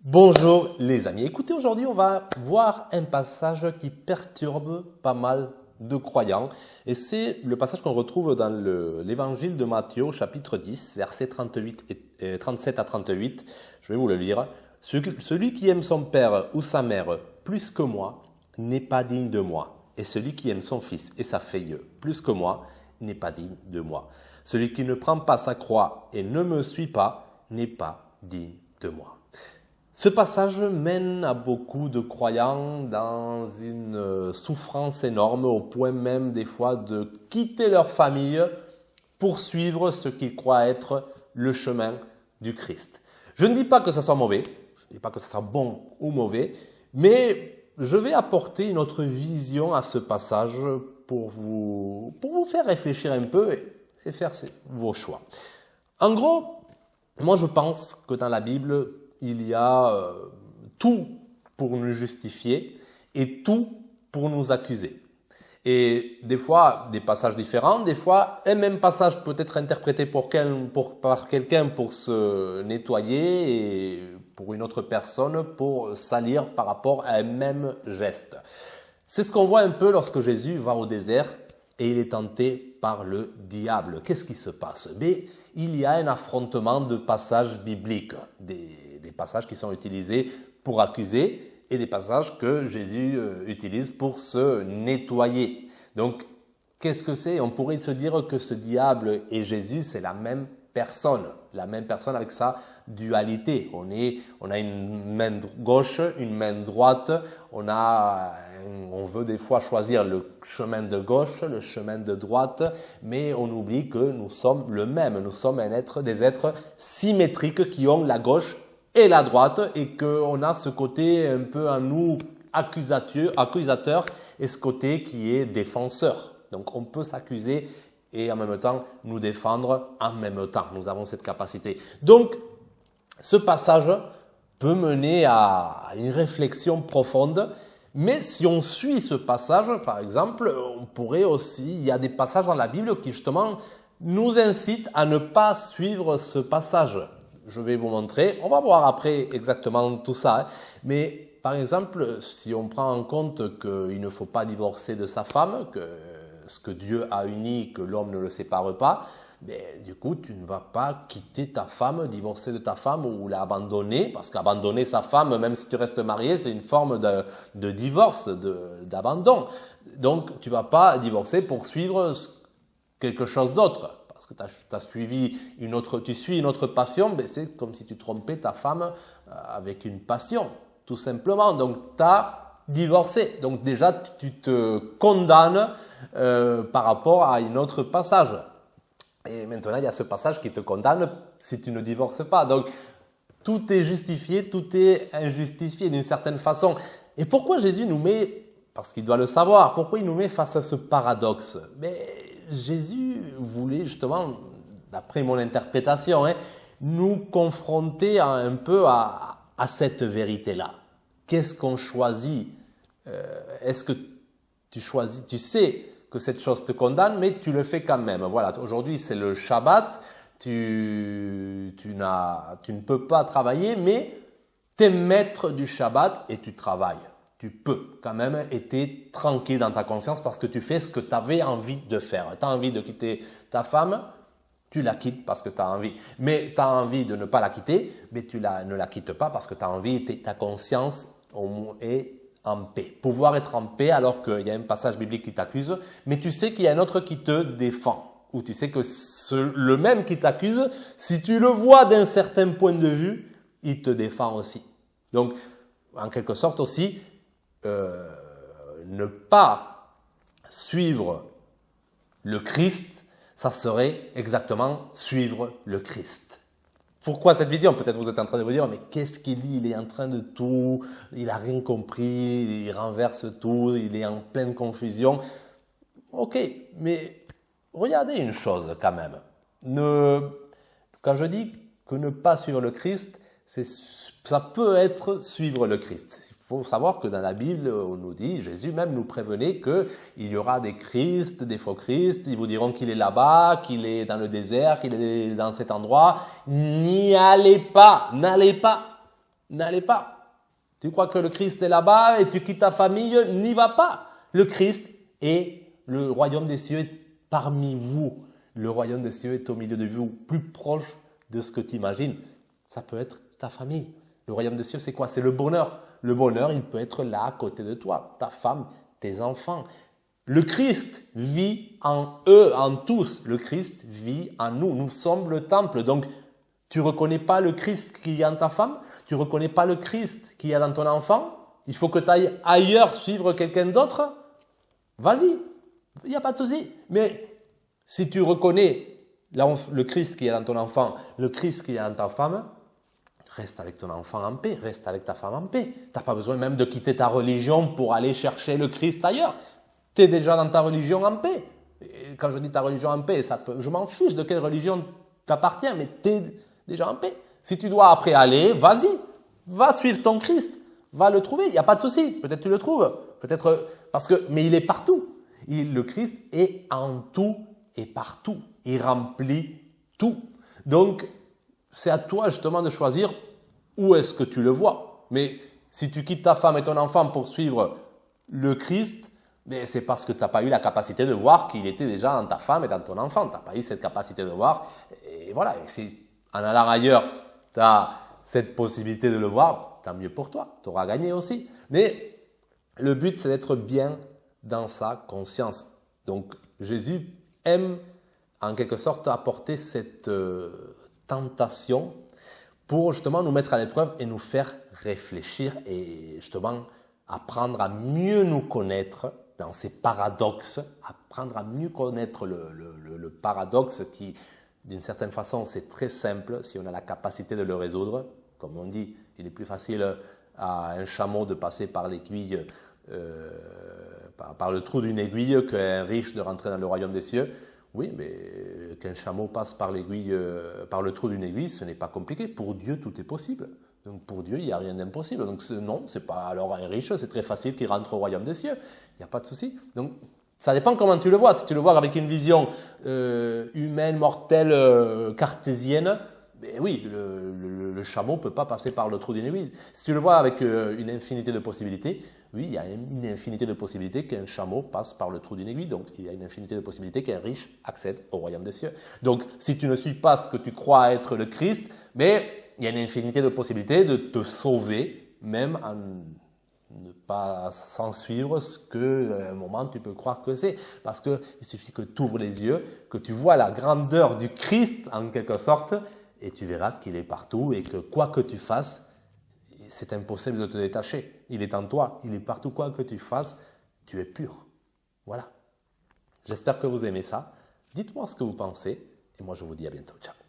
Bonjour les amis, écoutez, aujourd'hui on va voir un passage qui perturbe pas mal de croyants et c'est le passage qu'on retrouve dans l'évangile de Matthieu chapitre 10 versets 37 à 38. Je vais vous le lire. Celui qui aime son père ou sa mère plus que moi n'est pas digne de moi, et celui qui aime son fils et sa fille plus que moi n'est pas digne de moi. Celui qui ne prend pas sa croix et ne me suit pas n'est pas digne de moi. Ce passage mène à beaucoup de croyants dans une souffrance énorme, au point même des fois de quitter leur famille pour suivre ce qu'ils croient être le chemin du Christ. Je ne dis pas que ça soit mauvais, je ne dis pas que ça soit bon ou mauvais, mais je vais apporter une autre vision à ce passage pour vous faire réfléchir un peu et faire vos choix. En gros, moi je pense que dans la Bible, il y a tout pour nous justifier et tout pour nous accuser. Et des fois, des passages différents, des fois, un même passage peut être interprété par quelqu'un pour se nettoyer et pour une autre personne pour salir par rapport à un même geste. C'est ce qu'on voit un peu lorsque Jésus va au désert et il est tenté par le diable. Qu'est-ce qui se passe? Mais il y a un affrontement de passages bibliques, des passages qui sont utilisés pour accuser et des passages que Jésus utilise pour se nettoyer. Donc, qu'est-ce que c'est? On pourrait se dire que ce diable et Jésus, c'est la même personne avec sa dualité. On a une main gauche, une main droite, on veut des fois choisir le chemin de gauche, le chemin de droite, mais on oublie que nous sommes le même. Nous sommes des êtres symétriques qui ont la gauche et la droite et qu'on a ce côté un peu en nous accusateur et ce côté qui est défenseur. Donc on peut s'accuser et en même temps nous défendre en même temps. Nous avons cette capacité. Donc ce passage peut mener à une réflexion profonde, mais si on suit ce passage, par exemple, on pourrait aussi, il y a des passages dans la Bible qui justement nous incitent à ne pas suivre ce passage. Je vais vous montrer, on va voir après exactement tout ça, mais par exemple, si on prend en compte qu'il ne faut pas divorcer de sa femme, que ce que Dieu a uni, que l'homme ne le sépare pas, mais du coup, tu ne vas pas quitter ta femme, divorcer de ta femme ou l'abandonner, parce qu'abandonner sa femme, même si tu restes marié, c'est une forme de divorce, d'abandon. Donc, tu ne vas pas divorcer pour suivre quelque chose d'autre. Parce que tu suis une autre passion, mais c'est comme si tu trompais ta femme avec une passion, tout simplement. Donc, tu as divorcé. Donc, déjà, tu te condamnes par rapport à un autre passage. Et maintenant, il y a ce passage qui te condamne si tu ne divorces pas. Donc, tout est justifié, tout est injustifié d'une certaine façon. Et pourquoi Jésus nous met, parce qu'il doit le savoir, pourquoi il nous met face à ce paradoxe? Mais Jésus voulait justement, d'après mon interprétation, nous confronter un peu à cette vérité-là. Qu'est-ce qu'on choisit? Est-ce que tu sais que cette chose te condamne, mais tu le fais quand même. Voilà, aujourd'hui c'est le Shabbat, tu ne peux pas travailler, mais tu es maître du Shabbat et tu travailles. Tu peux quand même être tranquille dans ta conscience parce que tu fais ce que tu avais envie de faire. Tu as envie de quitter ta femme, tu la quittes parce que tu as envie. Mais tu as envie de ne pas la quitter, mais ne la quittes pas parce que tu as envie, ta conscience est en paix. Pouvoir être en paix alors qu'il y a un passage biblique qui t'accuse, mais tu sais qu'il y a un autre qui te défend. Ou tu sais que le même qui t'accuse, si tu le vois d'un certain point de vue, il te défend aussi. Donc, en quelque sorte aussi, ne pas suivre le Christ, ça serait exactement suivre le Christ. Pourquoi cette vision? Peut-être vous êtes en train de vous dire, mais qu'est-ce qu'il dit? Il est en train de tout, il n'a rien compris, il renverse tout, il est en pleine confusion. Ok, mais regardez une chose quand même. Quand je dis que ne pas suivre le Christ, ça peut être suivre le Christ. Il faut savoir que dans la Bible, on nous dit, Jésus même nous prévenait qu'il y aura des Christ, des faux Christ, ils vous diront qu'il est là-bas, qu'il est dans le désert, qu'il est dans cet endroit. N'y allez pas, n'allez pas. n'allez pas. Tu crois que le Christ est là-bas et tu quittes ta famille, n'y va pas. Le Christ est, le royaume des cieux est parmi vous. Le royaume des cieux est au milieu de vous, plus proche de ce que tu imagines. Ça peut être ta famille. Le royaume des cieux, c'est quoi? C'est le bonheur. Le bonheur, il peut être là, à côté de toi. Ta femme, tes enfants. Le Christ vit en eux, en tous. Le Christ vit en nous. Nous sommes le temple. Donc, tu ne reconnais pas le Christ qu'il y a en ta femme? Tu ne reconnais pas le Christ qu'il y a dans ton enfant? Il faut que tu ailles ailleurs suivre quelqu'un d'autre? Vas-y, il n'y a pas de souci. Mais si tu reconnais le Christ qu'il y a dans ton enfant, le Christ qu'il y a dans ta femme, reste avec ton enfant en paix, reste avec ta femme en paix. Tu n'as pas besoin même de quitter ta religion pour aller chercher le Christ ailleurs. Tu es déjà dans ta religion en paix. Et quand je dis ta religion en paix, je m'en fiche de quelle religion t'appartient, mais tu es déjà en paix. Si tu dois après aller, vas-y, va suivre ton Christ, va le trouver, il n'y a pas de souci. Peut-être tu le trouves, mais il est partout. Le Christ est en tout et partout. Il remplit tout. Donc, c'est à toi justement de choisir où est-ce que tu le vois. Mais si tu quittes ta femme et ton enfant pour suivre le Christ, c'est parce que tu n'as pas eu la capacité de voir qu'il était déjà dans ta femme et dans ton enfant. Tu n'as pas eu cette capacité de voir. Et voilà, et si en allant ailleurs, tu as cette possibilité de le voir, tant mieux pour toi. Tu auras gagné aussi. Mais le but, c'est d'être bien dans sa conscience. Donc, Jésus aime en quelque sorte apporter cette tentation pour justement nous mettre à l'épreuve et nous faire réfléchir et justement apprendre à mieux nous connaître dans ces paradoxes, apprendre à mieux connaître le paradoxe qui, d'une certaine façon, c'est très simple si on a la capacité de le résoudre. Comme on dit, il est plus facile à un chameau de passer par l'aiguille, par le trou d'une aiguille qu'un riche de rentrer dans le royaume des cieux. Oui, mais qu'un chameau passe par l'aiguille, par le trou d'une aiguille, ce n'est pas compliqué. Pour Dieu, tout est possible. Donc pour Dieu, il n'y a rien d'impossible. Donc non, c'est pas alors un riche, c'est très facile qu'il rentre au royaume des cieux. Il n'y a pas de souci. Donc ça dépend comment tu le vois. Si tu le vois avec une vision humaine, mortelle, cartésienne, oui, le chameau ne peut pas passer par le trou d'une aiguille. Si tu le vois avec une infinité de possibilités, oui, il y a une infinité de possibilités qu'un chameau passe par le trou d'une aiguille. Donc, il y a une infinité de possibilités qu'un riche accède au royaume des cieux. Donc, si tu ne suis pas ce que tu crois être le Christ, mais il y a une infinité de possibilités de te sauver, même en ne pas sans suivre ce que, à un moment, tu peux croire que c'est. Parce qu'il suffit que tu ouvres les yeux, que tu vois la grandeur du Christ, en quelque sorte, et tu verras qu'il est partout et que quoi que tu fasses, c'est impossible de te détacher. Il est en toi, il est partout, quoi que tu fasses, tu es pur. Voilà. J'espère que vous aimez ça. Dites-moi ce que vous pensez et moi je vous dis à bientôt. Ciao.